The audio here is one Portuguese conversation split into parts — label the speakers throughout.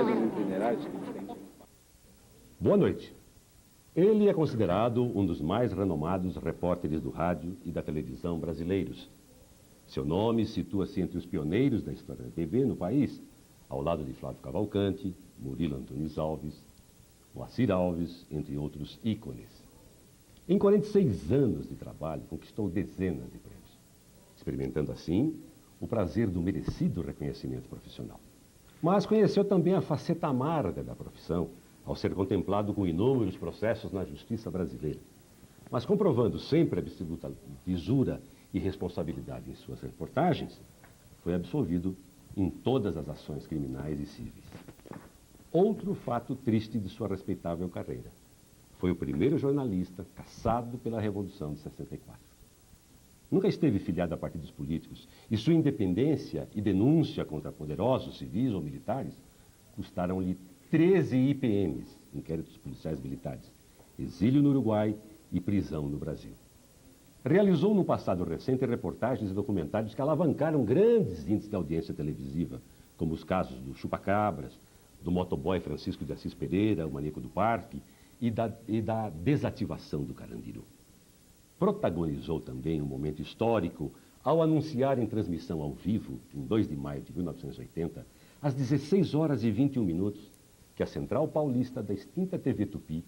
Speaker 1: personagens itinerários que têm.
Speaker 2: Boa noite. Ele é considerado um dos mais renomados repórteres do rádio e da televisão brasileiros. Seu nome situa-se entre os pioneiros da história da TV no país, ao lado de Flávio Cavalcante, Murilo Antunes Alves, Moacir Alves, entre outros ícones. Em 46 anos de trabalho, conquistou dezenas de prêmios, experimentando assim o prazer do merecido reconhecimento profissional. Mas conheceu também a faceta amarga da profissão, ao ser contemplado com inúmeros processos na justiça brasileira. Mas comprovando sempre a absoluta lisura e responsabilidade em suas reportagens, foi absolvido em todas as ações criminais e civis. Outro fato triste de sua respeitável carreira. Foi o primeiro jornalista caçado pela Revolução de 64. Nunca esteve filiado a partidos políticos e sua independência e denúncia contra poderosos civis ou militares custaram-lhe 13 IPMs, inquéritos policiais militares, exílio no Uruguai e prisão no Brasil. Realizou no passado recente reportagens e documentários que alavancaram grandes índices de audiência televisiva, como os casos do Chupacabras, do motoboy Francisco de Assis Pereira, o maníaco do parque, e da desativação do Carandiru. Protagonizou também um momento histórico ao anunciar em transmissão ao vivo, em 2 de maio de 1980, às 16 horas e 21 minutos, que a Central Paulista da extinta TV Tupi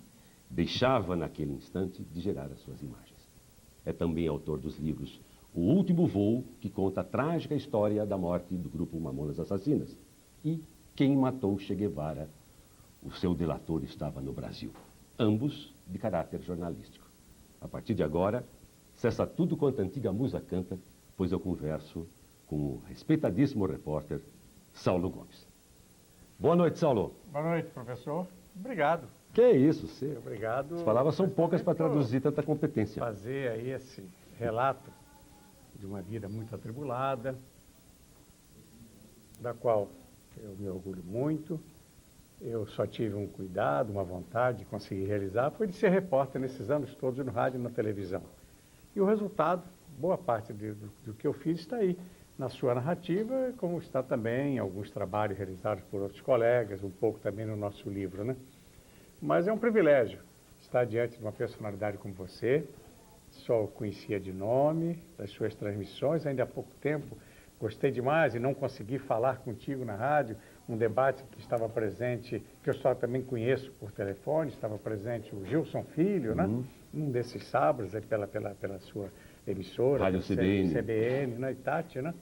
Speaker 2: deixava naquele instante de gerar as suas imagens. É também autor dos livros O Último Voo, que conta a trágica história da morte do grupo Mamonas Assassinas, e Quem Matou Che Guevara, o seu delator estava no Brasil, ambos de caráter jornalístico. A partir de agora, cessa tudo quanto a antiga musa canta, pois eu converso com o respeitadíssimo repórter Saulo Gomes. Boa noite, Saulo.
Speaker 3: Boa noite, professor. Obrigado.
Speaker 2: Que isso, você.
Speaker 3: Obrigado.
Speaker 2: As palavras são poucas para traduzir tanta competência.
Speaker 3: Fazer aí esse relato de uma vida muito atribulada, da qual eu me orgulho muito. Eu só tive um cuidado, uma vontade de conseguir realizar, foi de ser repórter nesses anos todos no rádio e na televisão. E o resultado, boa parte do que eu fiz está aí, na sua narrativa, como está também em alguns trabalhos realizados por outros colegas, um pouco também no nosso livro, né? Mas é um privilégio estar diante de uma personalidade como você. Só o conhecia de nome, das suas transmissões, ainda há pouco tempo gostei demais e não consegui falar contigo na rádio, um debate que estava presente, que eu só também conheço por telefone, estava presente o Gilson Filho, né? Um desses sábados, aí pela sua emissora,
Speaker 2: Rádio CBN,
Speaker 3: né? Itati, né?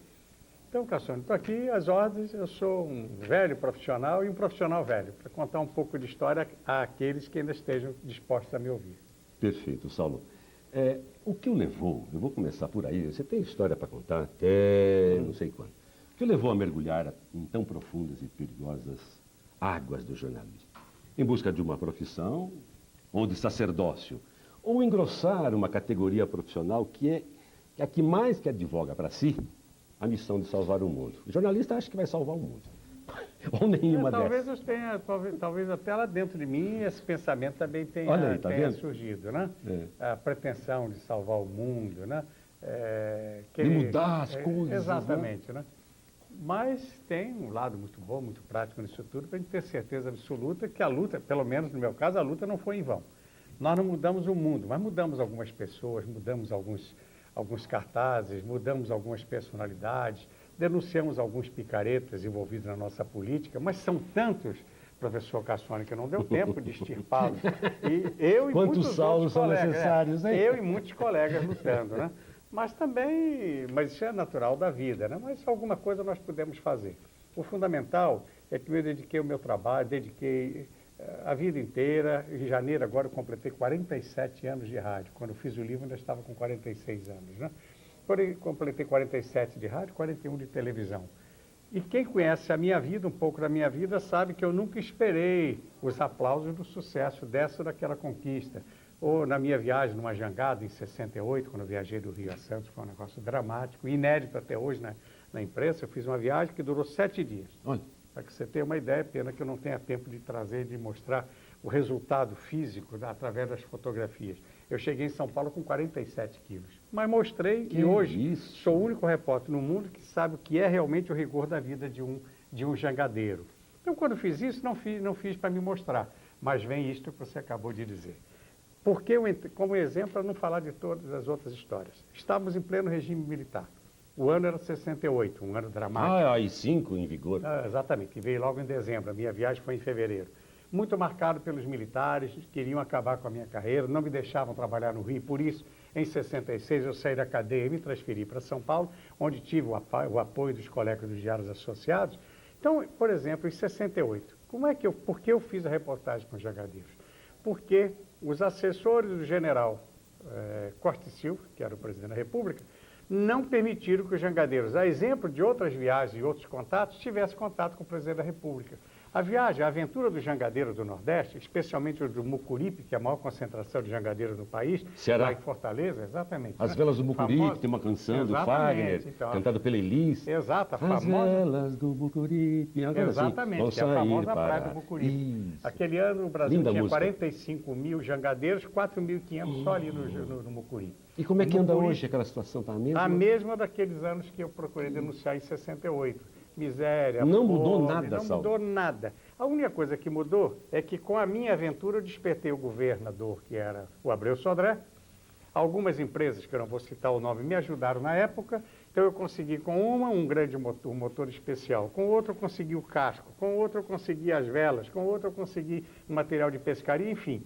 Speaker 3: Então, Cassiano, estou aqui às ordens, eu sou um velho profissional e um profissional velho, para contar um pouco de história àqueles que ainda estejam dispostos a me ouvir.
Speaker 2: Perfeito, Saulo. O que o levou, eu vou começar por aí, você tem história para contar até não sei quando. O que o levou a mergulhar em tão profundas e perigosas águas do jornalismo? Em busca de uma profissão ou de sacerdócio? Ou engrossar uma categoria profissional que é a que mais que advoga para si a missão de salvar o mundo? O jornalista acha que vai salvar o mundo. Ou nenhuma
Speaker 3: talvez
Speaker 2: dessas.
Speaker 3: Eu tenha, talvez até lá dentro de mim esse pensamento também tenha,
Speaker 2: Olha aí, tá
Speaker 3: tenha
Speaker 2: vendo?
Speaker 3: surgido, né? A pretensão de salvar o mundo, né?
Speaker 2: De mudar as coisas.
Speaker 3: Exatamente, né? Mas tem um lado muito bom, muito prático nisso tudo, para a gente ter certeza absoluta que a luta, pelo menos no meu caso, a luta não foi em vão. Nós não mudamos o mundo, mas mudamos algumas pessoas, mudamos alguns cartazes, mudamos algumas personalidades, denunciamos alguns picaretas envolvidos na nossa política, mas são tantos, professor Cassone, que não deu tempo de extirpá-los. E eu e
Speaker 2: Quantos
Speaker 3: muitos
Speaker 2: Saulos
Speaker 3: outros
Speaker 2: são
Speaker 3: colegas,
Speaker 2: necessários, hein?
Speaker 3: Eu e muitos colegas lutando, né? Mas também, mas isso é natural da vida, né? Mas alguma coisa nós podemos fazer. O fundamental é que eu dediquei o meu trabalho, dediquei a vida inteira. Em janeiro agora eu completei 47 anos de rádio. Quando eu fiz o livro ainda estava com 46 anos, né? Porém, completei 47 de rádio, 41 de televisão. E quem conhece a minha vida, um pouco da minha vida, sabe que eu nunca esperei os aplausos do sucesso dessa ou daquela conquista. Ou na minha viagem numa jangada em 68, quando eu viajei do Rio a Santos, foi um negócio dramático, inédito até hoje na imprensa. Eu fiz uma viagem que durou 7 dias. Para que você tenha uma ideia, pena que eu não tenha tempo de trazer, de mostrar o resultado físico através das fotografias. Eu cheguei em São Paulo com 47 quilos. Mas mostrei e hoje sou o único repórter no mundo que sabe o que é realmente o rigor da vida de um jangadeiro. Então, quando fiz isso, não fiz para me mostrar, mas vem isto que você acabou de dizer. Porque, como exemplo, para não falar de todas as outras histórias, estávamos em pleno regime militar. O ano era 68, um ano dramático.
Speaker 2: Ah, AI-5 em vigor.
Speaker 3: Exatamente, que veio logo em dezembro. A minha viagem foi em fevereiro. Muito marcado pelos militares, queriam acabar com a minha carreira, não me deixavam trabalhar no Rio. Por isso, em 66, eu saí da cadeia e me transferi para São Paulo, onde tive o apoio dos colegas dos Diários Associados. Então, por exemplo, em 68, por que eu fiz a reportagem com os jangadeiros? Porque os assessores do general Costa e Silva, que era o presidente da República, não permitiram que os jangadeiros, a exemplo de outras viagens e outros contatos, tivessem contato com o presidente da República. A aventura dos jangadeiros do Nordeste, especialmente o do Mucuripe, que é a maior concentração de jangadeiros no país,
Speaker 2: Ceará.
Speaker 3: lá em Fortaleza, exatamente.
Speaker 2: As Velas do Mucuripe, tem uma canção do Fagner,
Speaker 3: então,
Speaker 2: cantada pela Elis.
Speaker 3: Exato, a
Speaker 2: As
Speaker 3: famosa...
Speaker 2: Velas do Mucuripe.
Speaker 3: Exatamente,
Speaker 2: assim,
Speaker 3: que é a famosa
Speaker 2: para...
Speaker 3: praia do Mucuripe.
Speaker 2: Isso.
Speaker 3: Aquele ano o Brasil
Speaker 2: Linda
Speaker 3: tinha
Speaker 2: música.
Speaker 3: 45 mil jangadeiros, 4.500 só ali no Mucuripe.
Speaker 2: E como é que anda
Speaker 3: Mucuripe,
Speaker 2: hoje? Aquela situação está a mesma?
Speaker 3: a mesma daqueles anos que eu procurei denunciar em 68. Miséria,
Speaker 2: Não
Speaker 3: fome,
Speaker 2: mudou nada,
Speaker 3: não
Speaker 2: Saulo.
Speaker 3: mudou nada. A única coisa que mudou é que com a minha aventura eu despertei o governador, que era o Abreu Sodré. Algumas empresas, que eu não vou citar o nome, me ajudaram na época. Então eu consegui com um grande motor, um motor especial. Com outro eu consegui o casco. Com outro eu consegui as velas. Com outro eu consegui material de pescaria. Enfim,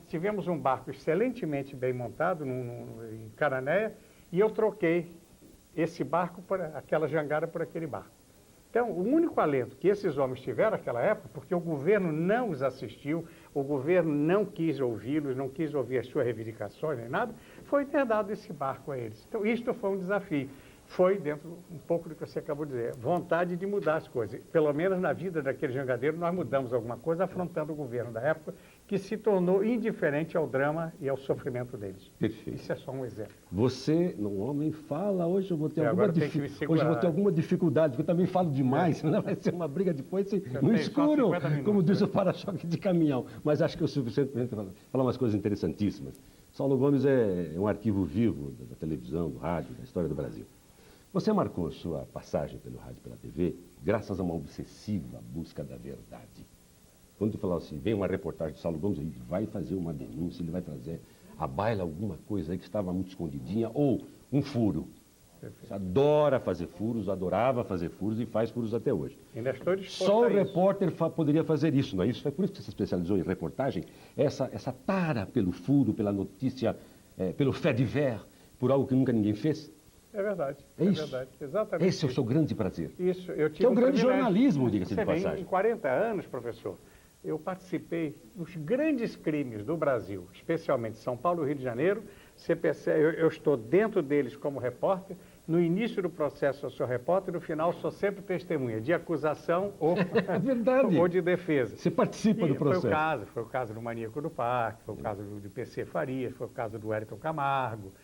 Speaker 3: tivemos um barco excelentemente bem montado em Cananéia. E eu troquei esse barco, aquela jangada, por aquele barco. Então, o único alento que esses homens tiveram naquela época, porque o governo não os assistiu, o governo não quis ouvi-los, não quis ouvir as suas reivindicações nem nada, foi ter dado esse barco a eles. Então, isto foi um desafio. Foi dentro um pouco do que você acabou de dizer, vontade de mudar as coisas. Pelo menos na vida daquele jangadeiro, nós mudamos alguma coisa, afrontando o governo da época, que se tornou indiferente ao drama e ao sofrimento deles.
Speaker 2: Perfeito.
Speaker 3: Isso é só um exemplo.
Speaker 2: Você, um homem, fala, hoje eu vou ter alguma dificuldade, porque eu também falo demais, vai ser uma briga depois no escuro, como diz o para-choque de caminhão. Mas acho que é o suficiente para falar umas coisas interessantíssimas. Saulo Gomes é um arquivo vivo da televisão, do rádio, da história do Brasil. Você marcou sua passagem pelo rádio e pela TV graças a uma obsessiva busca da verdade. Quando tu falava assim, vem uma reportagem de Saulo Gomes, ele vai fazer uma denúncia, ele vai trazer à baila alguma coisa aí que estava muito escondidinha, ou um furo. Você adora fazer furos, adorava fazer furos e faz furos até hoje.
Speaker 3: Ainda estou disposto
Speaker 2: Só o
Speaker 3: a isso.
Speaker 2: repórter poderia fazer isso, não é isso? É por isso que você se especializou em reportagem, essa tara pelo furo, pela notícia, pelo fait divers, por algo que nunca ninguém fez.
Speaker 3: É verdade,
Speaker 2: É isso.
Speaker 3: verdade, exatamente.
Speaker 2: Esse é o seu grande prazer.
Speaker 3: Isso, eu tive
Speaker 2: Que é um grande
Speaker 3: privilégio.
Speaker 2: jornalismo, diga-se de
Speaker 3: Você vê,
Speaker 2: passagem.
Speaker 3: em 40 anos, professor, eu participei dos grandes crimes do Brasil, especialmente São Paulo e Rio de Janeiro. Você percebe, eu estou dentro deles como repórter. No início do processo eu sou repórter, no final sou sempre testemunha de acusação ou,
Speaker 2: É verdade.
Speaker 3: ou de defesa.
Speaker 2: Você participa do processo.
Speaker 3: Foi o caso do Maníaco do Parque, foi o caso do PC Farias, foi o caso do Wellington Camargo.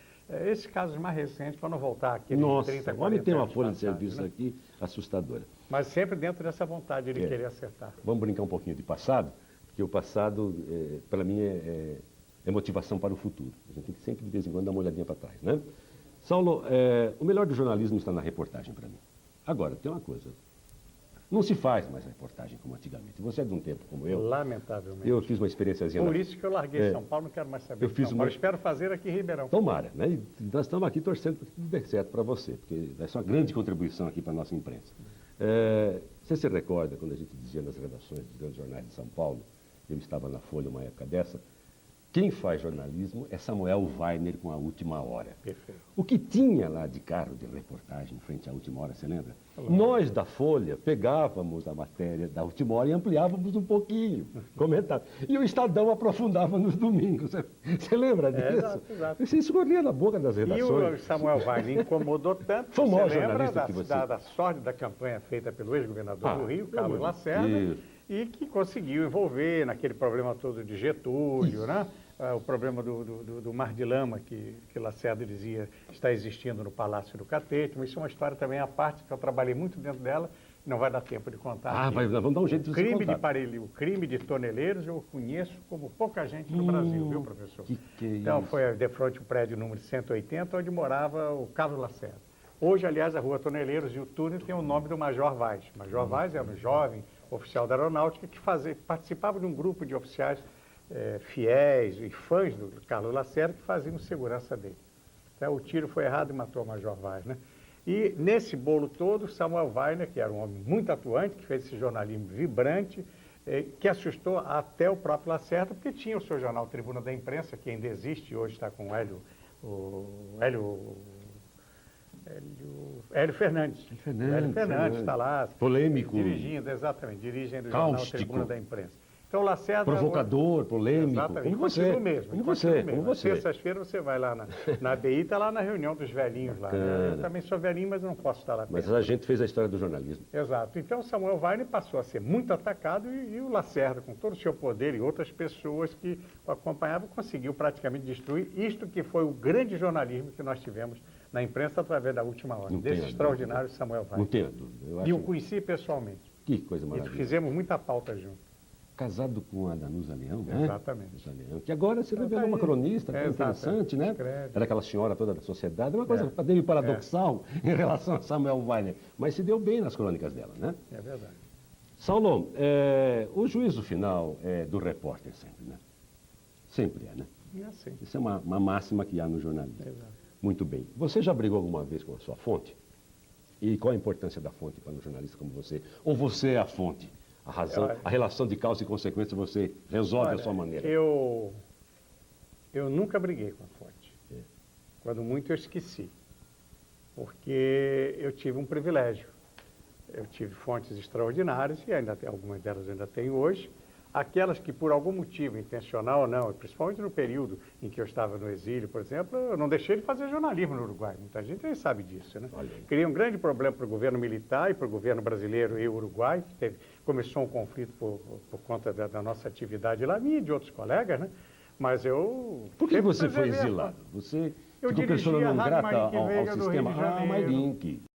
Speaker 3: Esses casos mais recentes, para não voltar aqui.
Speaker 2: Nossa,
Speaker 3: 30,
Speaker 2: o homem tem uma
Speaker 3: anos
Speaker 2: folha de
Speaker 3: passados,
Speaker 2: serviço
Speaker 3: né?
Speaker 2: aqui assustadora.
Speaker 3: Mas sempre dentro dessa vontade de querer acertar.
Speaker 2: Vamos brincar um pouquinho de passado, porque o passado, para mim, é motivação para o futuro. A gente tem que sempre, de vez em quando, dar uma olhadinha para trás, né? Saulo, o melhor do jornalismo está na reportagem para mim. Agora, tem uma coisa. Não se faz mais reportagem como antigamente. Você é de um tempo como eu.
Speaker 3: Lamentavelmente.
Speaker 2: Eu fiz uma experiênciazinha.
Speaker 3: Por isso que eu larguei São Paulo, não quero mais saber
Speaker 2: eu
Speaker 3: de
Speaker 2: fiz
Speaker 3: São Paulo. Espero fazer aqui em Ribeirão.
Speaker 2: Tomara, né? E nós estamos aqui torcendo para que tudo dê certo para você, porque vai ser uma grande contribuição aqui para a nossa imprensa. Você se recorda, quando a gente dizia nas redações dos grandes jornais de São Paulo, eu estava na Folha uma época dessa, quem faz jornalismo é Samuel Weiner com A Última Hora.
Speaker 3: Perfeito.
Speaker 2: O que tinha lá de carro de reportagem em frente à Última Hora, você lembra? Nós da Folha pegávamos a matéria da Última Hora e ampliávamos um pouquinho, comentava. E o Estadão aprofundava nos domingos. Você lembra disso?
Speaker 3: Exato.
Speaker 2: Isso escorria na boca das
Speaker 3: E
Speaker 2: redações.
Speaker 3: o Samuel Weiner incomodou tanto.
Speaker 2: Foi o maior
Speaker 3: você lembra
Speaker 2: jornalista que você...
Speaker 3: da sorte da campanha feita pelo ex-governador do Rio, Carlos Lacerda, e que conseguiu envolver naquele problema todo de Getúlio, né? O problema do Mar de Lama, que Lacerda dizia está existindo no Palácio do Catete. Mas isso é uma história também à parte, que eu trabalhei muito dentro dela, não vai dar tempo de contar.
Speaker 2: Vamos dar um jeito de você contar.
Speaker 3: O crime de toneleiros eu conheço como pouca gente no Brasil, viu, professor?
Speaker 2: Que é
Speaker 3: então,
Speaker 2: isso?
Speaker 3: foi de frente ao prédio número 180, onde morava o Carlos Lacerda. Hoje, aliás, a Rua Toneleiros e o túnel tem o nome do Major Vaz. Major Vaz era um jovem, oficial da aeronáutica, que participava de um grupo de oficiais fiéis e fãs do Carlos Lacerda, que faziam segurança dele. Então, o tiro foi errado e matou o Major Wagner. E nesse bolo todo, Samuel Weiner, que era um homem muito atuante, que fez esse jornalismo vibrante, que assustou até o próprio Lacerda, porque tinha o seu jornal Tribuna da Imprensa, que ainda existe, hoje está com Hélio Fernandes. Hélio Fernandes está lá.
Speaker 2: Polêmico.
Speaker 3: Dirigindo o jornal Tribuna da Imprensa. Então, o Lacerda...
Speaker 2: Provocador, polêmico.
Speaker 3: Exatamente.
Speaker 2: Como você.
Speaker 3: Mesmo.
Speaker 2: Como você. Como você.
Speaker 3: Terças-feiras você vai lá na ABI, está lá na reunião dos velhinhos lá. Né? Eu também sou velhinho, mas eu não posso estar lá perto.
Speaker 2: Mas a gente fez a história do jornalismo.
Speaker 3: Exato. Então, Samuel Weiner passou a ser muito atacado e o Lacerda, com todo o seu poder e outras pessoas que o acompanhavam, conseguiu praticamente destruir isto que foi o grande jornalismo que nós tivemos na imprensa através da Última Hora, desse extraordinário Samuel Weiner.
Speaker 2: Não tenho dúvida.
Speaker 3: E o conheci pessoalmente.
Speaker 2: Que coisa maravilhosa.
Speaker 3: E fizemos muita pauta junto.
Speaker 2: Casado com a Danusa Leão, né?
Speaker 3: Exatamente.
Speaker 2: Danusa Leão, que agora se revelou uma cronista, interessante, né?
Speaker 3: Escreve.
Speaker 2: Era aquela senhora toda da sociedade, uma coisa meio paradoxal em relação a Samuel Weiner, mas se deu bem nas crônicas dela, né?
Speaker 3: É verdade.
Speaker 2: Saulo, o juízo final é do repórter sempre, né? Sempre é, né?
Speaker 3: É assim.
Speaker 2: Isso é uma máxima que há no jornalismo.
Speaker 3: Exato.
Speaker 2: Muito bem. Você já brigou alguma vez com a sua fonte? E qual a importância da fonte para um jornalista como você? Ou você é a fonte? A razão, a relação de causa e consequência você resolve à sua maneira?
Speaker 3: Eu nunca briguei com a fonte. Quando muito eu esqueci. Porque eu tive um privilégio. Eu tive fontes extraordinárias e ainda tem, algumas delas ainda tenho hoje. Aquelas que por algum motivo, intencional ou não, principalmente no período em que eu estava no exílio, por exemplo, eu não deixei de fazer jornalismo no Uruguai. Muita gente nem sabe disso, né? Criei um grande problema para o governo militar e para o governo brasileiro e o Uruguai, que começou um conflito por conta da nossa atividade lá, minha e de outros colegas, né? Mas eu...
Speaker 2: Por que você foi exilado? Você ficou pressionando grata ao sistema? Mairink.